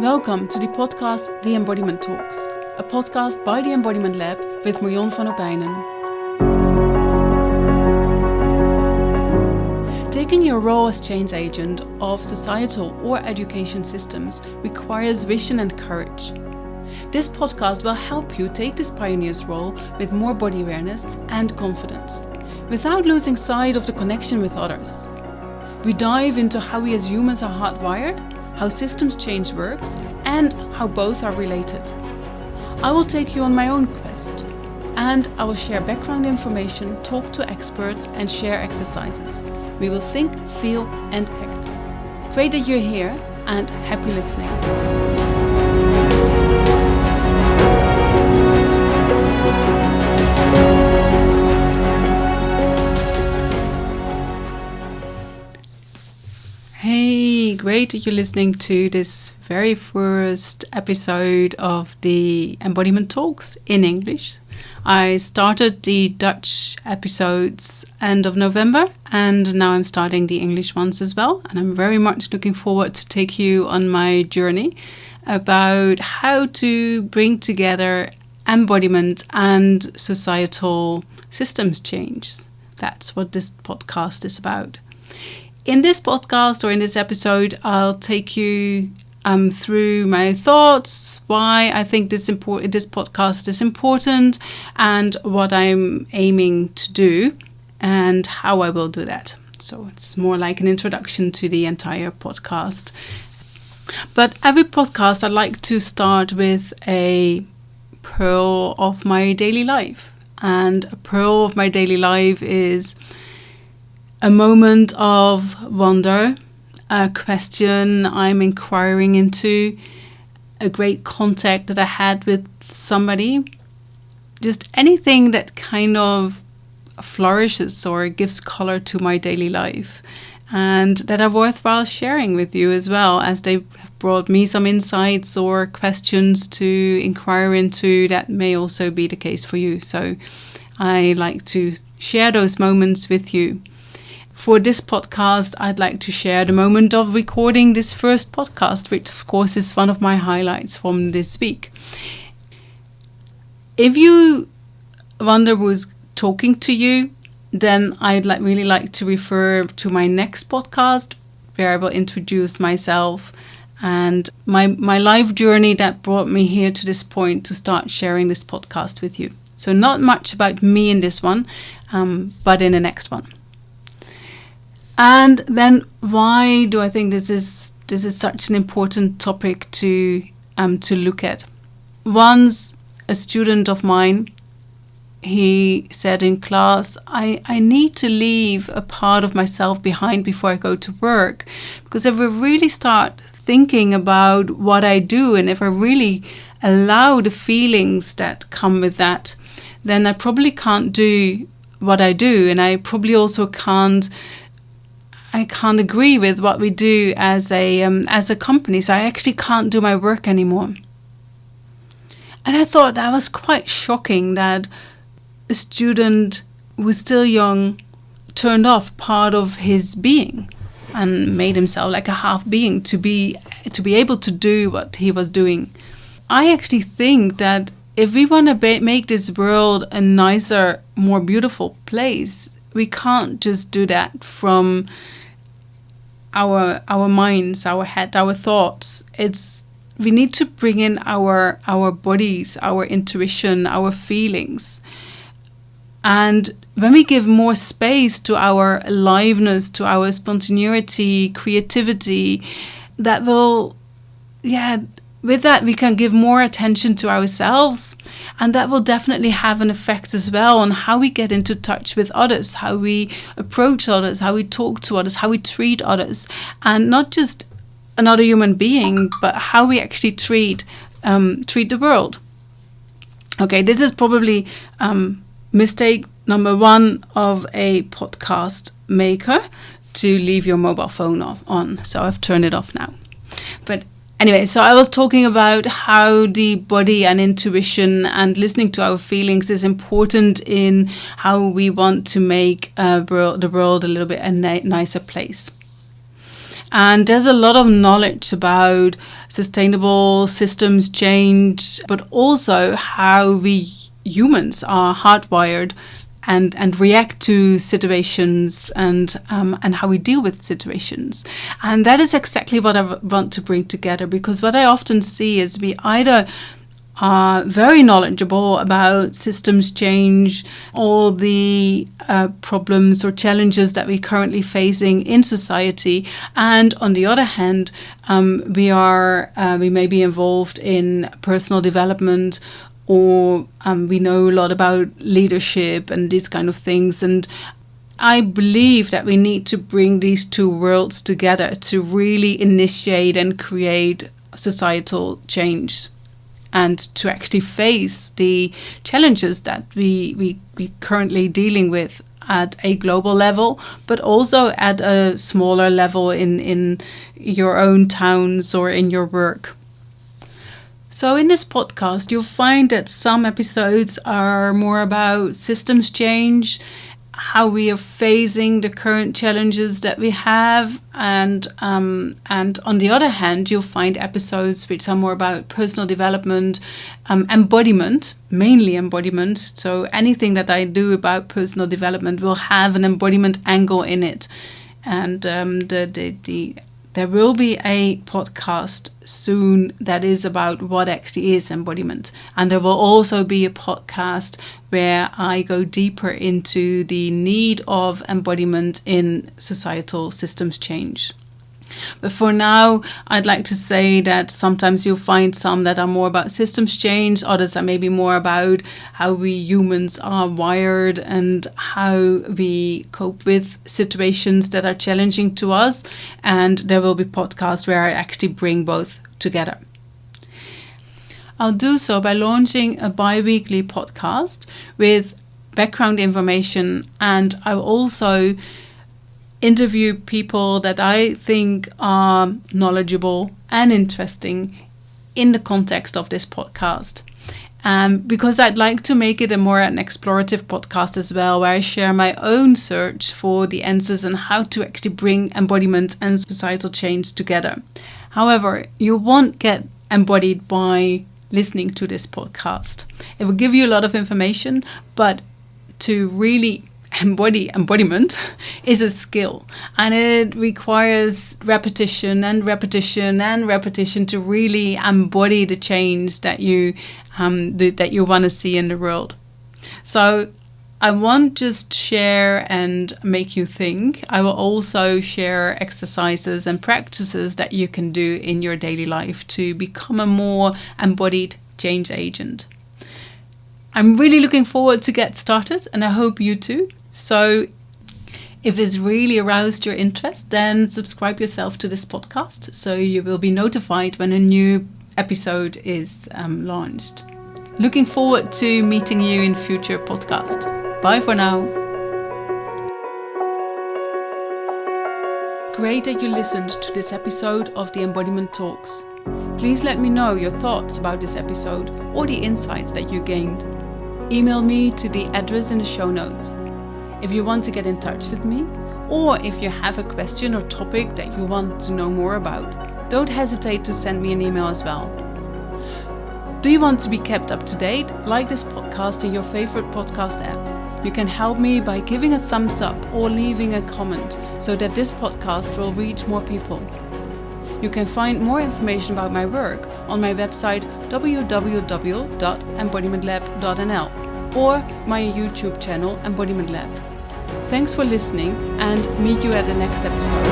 Welcome to the podcast The Embodiment Talks, a podcast by the Embodiment Lab with Marion van Opijnen. Taking your role as change agent of societal or education systems requires vision and courage. This podcast will help you take this pioneer's role with more body awareness and confidence, without losing sight of the connection with others. We dive into how we as humans are hardwired, how systems change works, and how both are related. I will take you on my own quest, and I will share background information, talk to experts, and share exercises. We will think, feel, and act. Great that you're here, and happy listening. Hey, great that you're listening to this very first episode of the Embodiment Talks in English. I started the Dutch episodes end of November, and now I'm starting the English ones as well. And I'm very much looking forward to take you on my journey about how to bring together embodiment and societal systems change. That's what this podcast is about. In this podcast or in this episode, I'll take you through my thoughts, why I think this podcast is important, and what I'm aiming to do, and how I will do that. So it's more like an introduction to the entire podcast. But every podcast, I like to start with a pearl of my daily life. And a pearl of my daily life is a moment of wonder, a question I'm inquiring into, a great contact that I had with somebody, just anything that kind of flourishes or gives color to my daily life, and that are worthwhile sharing with you as well, as they brought me some insights or questions to inquire into that may also be the case for you. So I like to share those moments with you. For this podcast, I'd like to share the moment of recording this first podcast, which of course is one of my highlights from this week. If you wonder who's talking to you, then I'd really like to refer to my next podcast, where I will introduce myself and my life journey that brought me here to this point to start sharing this podcast with you. So not much about me in this one, but in the next one. And then why do I think this is such an important topic to look at? Once a student of mine, he said in class, I need to leave a part of myself behind before I go to work, because if I really start thinking about what I do, and if I really allow the feelings that come with that, then I probably can't do what I do, and I probably also can't agree with what we do as a company, so I actually can't do my work anymore. And I thought that was quite shocking that a student who was still young turned off part of his being and made himself like a half being to be able to do what he was doing. I actually think that if we want to make this world a nicer, more beautiful place, we can't just do that from our minds, our head, our thoughts. We need to bring in our bodies, our intuition, our feelings. And when we give more space to our aliveness, to our spontaneity, creativity, with that we can give more attention to ourselves, and that will definitely have an effect as well on how we get into touch with others, how we approach others, how we talk to others, how we treat others, and not just another human being, but how we actually treat the world. Okay, this is probably mistake number one of a podcast maker, to leave your mobile phone on. So I've turned it off now. But anyway, so I was talking about how the body and intuition and listening to our feelings is important in how we want to make the world a little bit a nicer place. And there's a lot of knowledge about sustainable systems change, but also how we humans are hardwired and react to situations and how we deal with situations. And that is exactly what I want to bring together, because what I often see is we either are very knowledgeable about systems change, all the problems or challenges that we're currently facing in society, and on the other hand, we may be involved in personal development, or we know a lot about leadership and these kind of things. And I believe that we need to bring these two worlds together to really initiate and create societal change, and to actually face the challenges that we currently dealing with at a global level, but also at a smaller level in your own towns or in your work. So in this podcast, you'll find that some episodes are more about systems change, how we are facing the current challenges that we have, and on the other hand, you'll find episodes which are more about personal development, embodiment, mainly embodiment. So anything that I do about personal development will have an embodiment angle in it, and there will be a podcast soon that is about what actually is embodiment. And there will also be a podcast where I go deeper into the need of embodiment in societal systems change. But for now, I'd like to say that sometimes you'll find some that are more about systems change, others are maybe more about how we humans are wired and how we cope with situations that are challenging to us. And there will be podcasts where I actually bring both together. I'll do so by launching a bi-weekly podcast with background information, and I'll also interview people that I think are knowledgeable and interesting in the context of this podcast. Because I'd like to make it an explorative podcast as well, where I share my own search for the answers and how to actually bring embodiment and societal change together. However, you won't get embodied by listening to this podcast. It will give you a lot of information, but to really embodiment is a skill, and it requires repetition and repetition and repetition to really embody the change that you want to see in the world. So I won't just share and make you think. I will also share exercises and practices that you can do in your daily life to become a more embodied change agent. I'm really looking forward to get started, and I hope you too. So if this really aroused your interest, then subscribe yourself to this podcast so you will be notified when a new episode is launched. Looking forward to meeting you in future podcasts. Bye for now. Great that you listened to this episode of the Embodiment Talks. Please let me know your thoughts about this episode or the insights that you gained. Email me to the address in the show notes. If you want to get in touch with me, or if you have a question or topic that you want to know more about, don't hesitate to send me an email as well. Do you want to be kept up to date? Like this podcast in your favorite podcast app. You can help me by giving a thumbs up or leaving a comment so that this podcast will reach more people. You can find more information about my work on my website www.embodimentlab.nl or my YouTube channel Embodiment Lab. Thanks for listening, and meet you at the next episode.